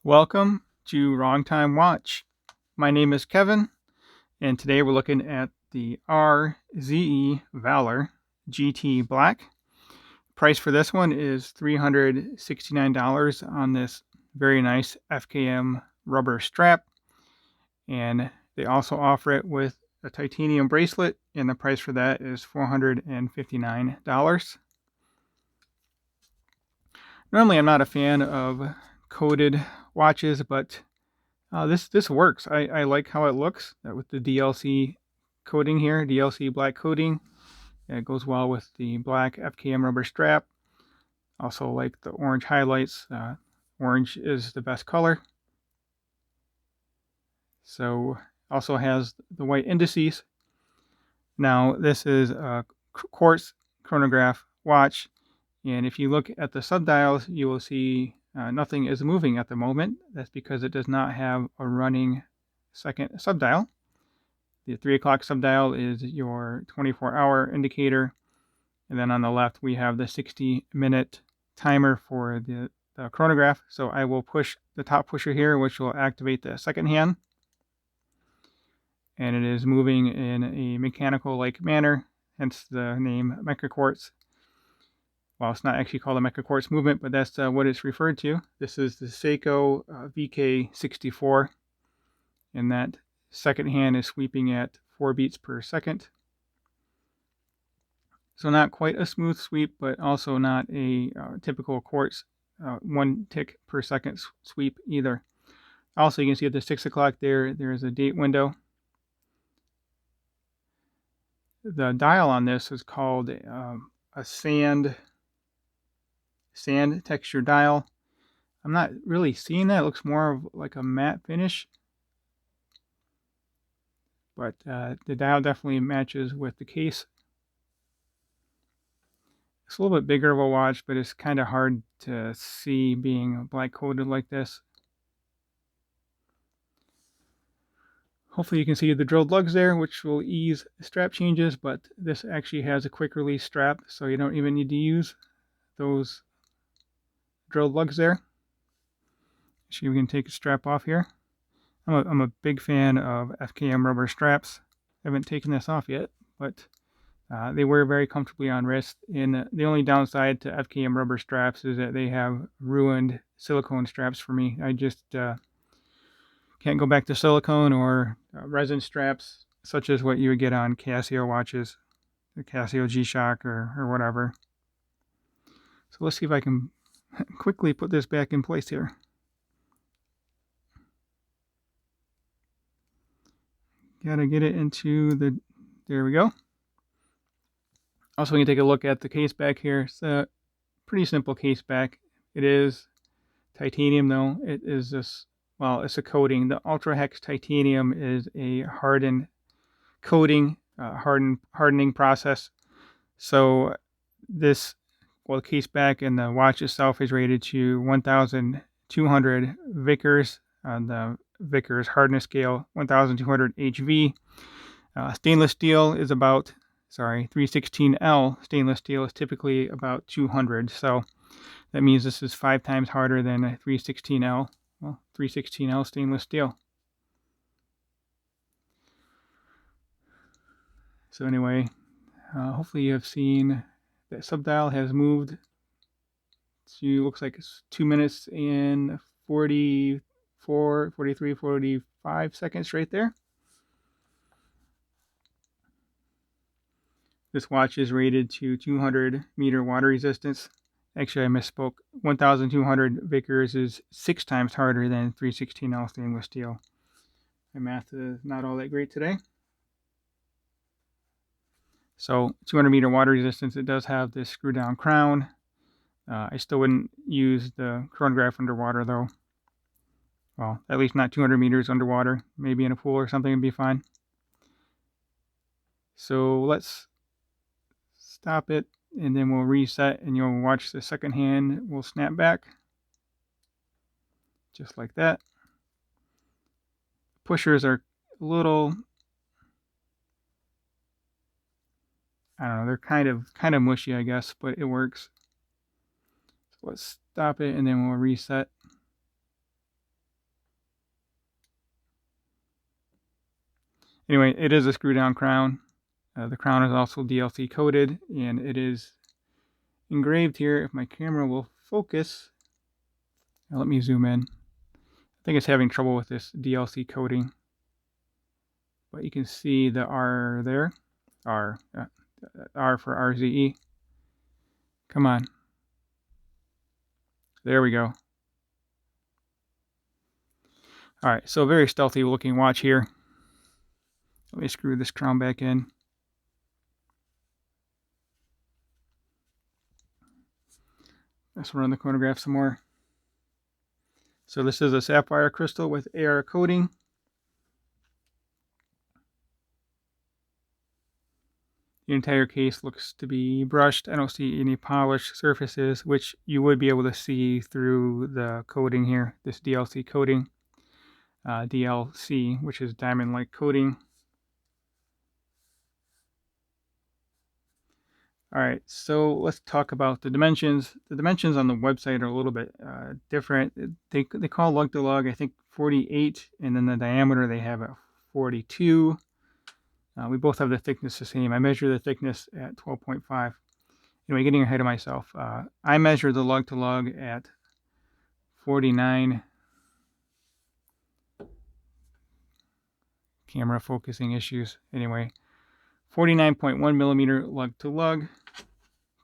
Welcome to Wrong Time Watch. My name is Kevin, and today we're looking at the RZE Valour GT Black. Price for this one is $369 on this very nice FKM rubber strap, and they also offer it with a titanium bracelet, and the price for that is $459. Normally, I'm not a fan of coated watches, but this works. I like how it looks with the DLC coating here, DLC black coating. It goes well with the black FKM rubber strap. Also like the orange highlights. Orange is the best color. So also has the white indices. Now this is a quartz chronograph watch, and if you look at the subdials, you will see nothing is moving at the moment. That's because it does not have a running second subdial. The 3 o'clock subdial is your 24-hour indicator. And then on the left, we have the 60-minute timer for the chronograph. So I will push the top pusher here, which will activate the second hand. And it is moving in a mechanical-like manner, hence the name Meca-Quartz. Well, it's not actually called a Meca-Quartz movement, but that's what it's referred to. This is the Seiko VK64, and that second hand is sweeping at 4 beats per second. So not quite a smooth sweep, but also not a typical quartz 1 tick per second sweep either. Also, you can see at the 6 o'clock there is a date window. The dial on this is called a sand texture dial. I'm not really seeing that. It looks more of like a matte finish. But the dial definitely matches with the case. It's a little bit bigger of a watch, but it's kind of hard to see being black coated like this. Hopefully you can see the drilled lugs there, which will ease strap changes, but this actually has a quick release strap, so you don't even need to use those drilled lugs there. See, we can take the strap off here. I'm a big fan of FKM rubber straps. I haven't taken this off yet, but they wear very comfortably on wrist. And the only downside to FKM rubber straps is that they have ruined silicone straps for me. I just can't go back to silicone or resin straps, such as what you would get on Casio watches, the Casio G-Shock or whatever. So let's see if I can quickly put this back in place here. Gotta get it into the, there we go. Also, we can take a look at the case back here. It's a pretty simple case back. It is titanium though. It is this, well, it's a coating. The Ultra Hex titanium is a hardened coating, hardening process. So this, well, the case back and the watch itself is rated to 1,200 Vickers on the Vickers hardness scale, 1,200 HV. Stainless steel is about, 316L stainless steel is typically about 200. So that means this is 5 times harder than a 316L. Well, 316L stainless steel. So anyway, hopefully you have seen that subdial has moved to, looks like it's 2 minutes and 44, 43, 45 seconds right there. This watch is rated to 200 meter water resistance. Actually, I misspoke. 1,200 Vickers is 6 times harder than 316L stainless steel. My math is not all that great today. So 200 meter water resistance. It does have this screw down crown. I still wouldn't use the chronograph underwater though. Well, at least not 200 meters underwater. Maybe in a pool or something would be fine. So let's stop it, and then we'll reset, and you'll watch the second hand will snap back. Just like that. Pushers are a little, I don't know, they're kind of mushy, I guess, but it works. So let's stop it, and then we'll reset. Anyway, it is a screw down crown. The crown is also DLC coated, and it is engraved here. If my camera will focus, now let me zoom in. I think it's having trouble with this DLC coating, but you can see the R there. R for RZE. Come on. There we go. All right, so very stealthy looking watch here. Let me screw this crown back in. Let's run the chronograph some more. So this is a sapphire crystal with AR coating. The entire case looks to be brushed. I don't see any polished surfaces, which you would be able to see through the coating here, this DLC coating. DLC, which is diamond-like coating. All right, so let's talk about the dimensions. The dimensions on the website are a little bit different. They call lug to lug, I think 48, and then the diameter they have at 42. We both have the thickness the same. I measure the thickness at 12.5. Anyway, getting ahead of myself. I measure the lug to lug at 49. Camera focusing issues. Anyway, 49.1 millimeter lug to lug.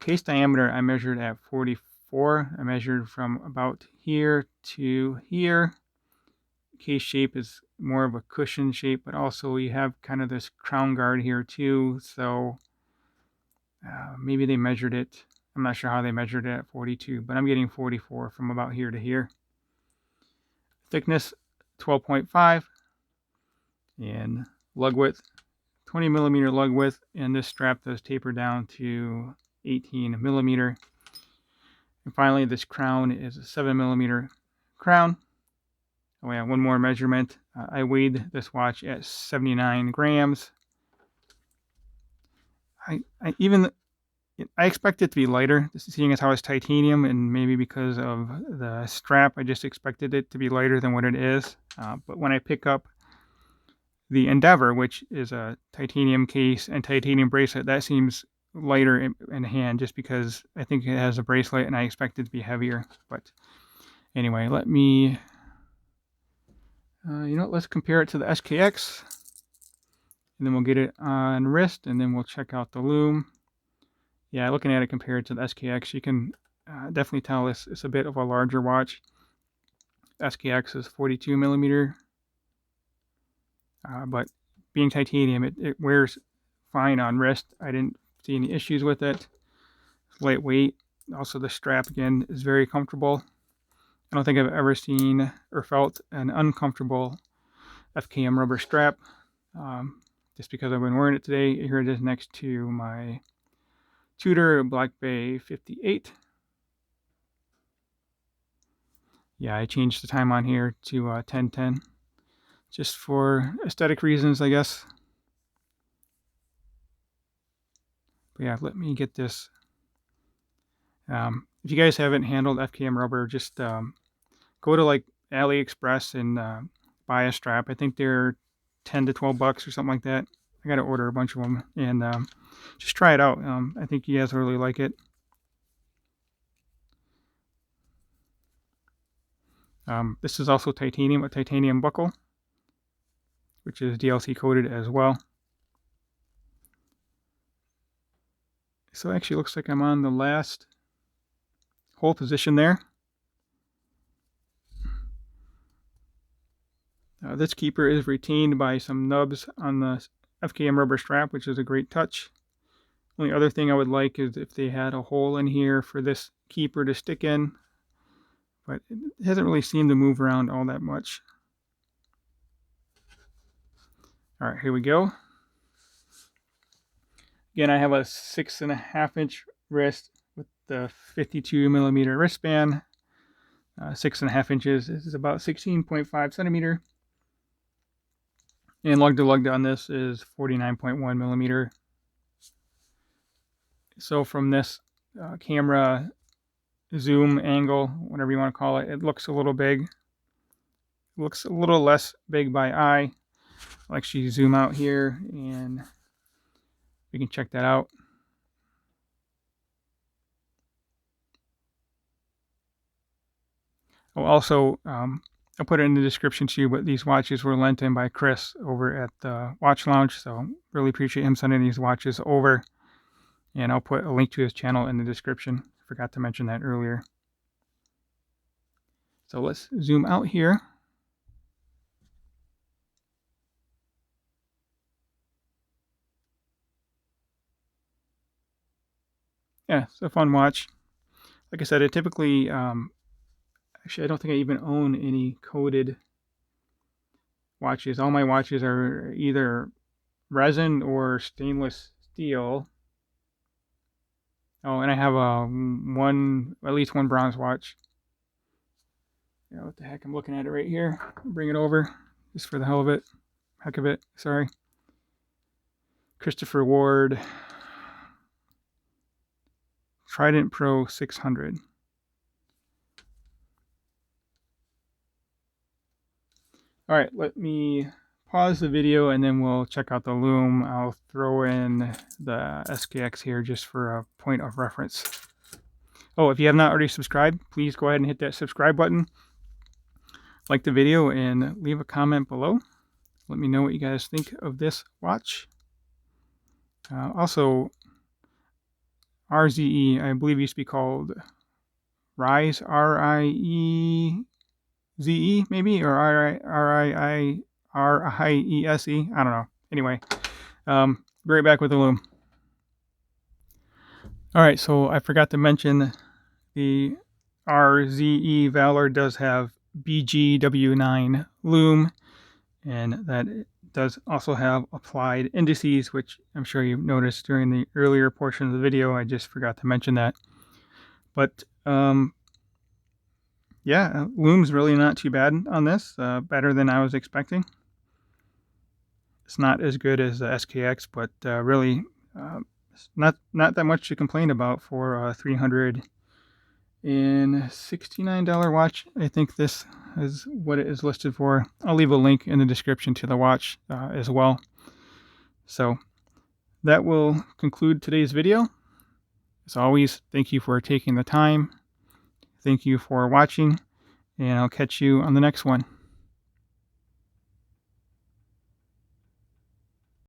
Case diameter I measured at 44. I measured from about here to here. Case shape is more of a cushion shape, but also you have kind of this crown guard here too, so maybe they measured it. I'm not sure how they measured it at 42, but I'm getting 44 from about here to here. Thickness 12.5, and lug width 20 millimeter lug width, and this strap does taper down to 18 millimeter. And finally, this crown is a 7 millimeter crown. Oh yeah, one more measurement. I weighed this watch at 79 grams. I expect it to be lighter, seeing as how it's titanium, and maybe because of the strap, I just expected it to be lighter than what it is. But when I pick up the Endeavor, which is a titanium case and titanium bracelet, that seems lighter in hand, just because I think it has a bracelet and I expect it to be heavier. But anyway, let me... let's compare it to the SKX, and then we'll get it on wrist, and then we'll check out the loom. Yeah, looking at it compared to the SKX, you can definitely tell it's a bit of a larger watch. SKX is 42 millimeter, but being titanium, it wears fine on wrist. I didn't see any issues with it. It's lightweight. Also, the strap, again, is very comfortable. I don't think I've ever seen or felt an uncomfortable FKM rubber strap. Just because I've been wearing it today. Here it is next to my Tudor Black Bay 58. Yeah, I changed the time on here to 10:10, just for aesthetic reasons, I guess. But yeah, let me get this. If you guys haven't handled FKM rubber, just go to like AliExpress and buy a strap. I think they're 10 to 12 bucks or something like that. I got to order a bunch of them, and just try it out. I think you guys will really like it. This is also titanium, a titanium buckle, which is DLC coated as well. So it actually looks like I'm on the last hole position there. This keeper is retained by some nubs on the FKM rubber strap, which is a great touch. Only other thing I would like is if they had a hole in here for this keeper to stick in, but it hasn't really seemed to move around all that much. All right, here we go. Again, I have a 6.5 inch wrist with the 52 millimeter wristband. 6.5 inches is about 16.5 centimeter. And lug to lug on this is 49.1 millimeter. So from this camera zoom angle, whatever you want to call it, it looks a little big. It looks a little less big by eye. I'll actually zoom out here and we can check that out. Oh, also, I'll put it in the description too, but these watches were lent in by Chris over at the Watch Lounge, so really appreciate him sending these watches over. And I'll put a link to his channel in the description. Forgot to mention that earlier. So let's zoom out here. Yeah, it's a fun watch. Like I said, it typically, actually, I don't think I even own any coated watches. All my watches are either resin or stainless steel. Oh, and I have at least one bronze watch. Yeah, what the heck? I'm looking at it right here. I'll bring it over just for the hell of it. Heck of it. Sorry. Christopher Ward Trident Pro 600. All right, let me pause the video and then we'll check out the loom. I'll throw in the SKX here just for a point of reference. Oh, if you have not already subscribed, please go ahead and hit that subscribe button. Like the video and leave a comment below. Let me know what you guys think of this watch. Also, RZE, I believe used to be called RISE, R-I-E-Z-E, maybe, or R-I-E-S-E. I don't know. Anyway, be right back with the loom. All right, so I forgot to mention the RZE Valour does have Bgw9 Loom, and that does also have applied indices, which I'm sure you noticed during the earlier portion of the video. I just forgot to mention that. But yeah, loom's really not too bad on this. Better than I was expecting. It's not as good as the SKX, but really not that much to complain about for a $369 watch. I think this is what it is listed for. I'll leave a link in the description to the watch as well. So that will conclude today's video. As always, thank you for taking the time. Thank you for watching, and I'll catch you on the next one.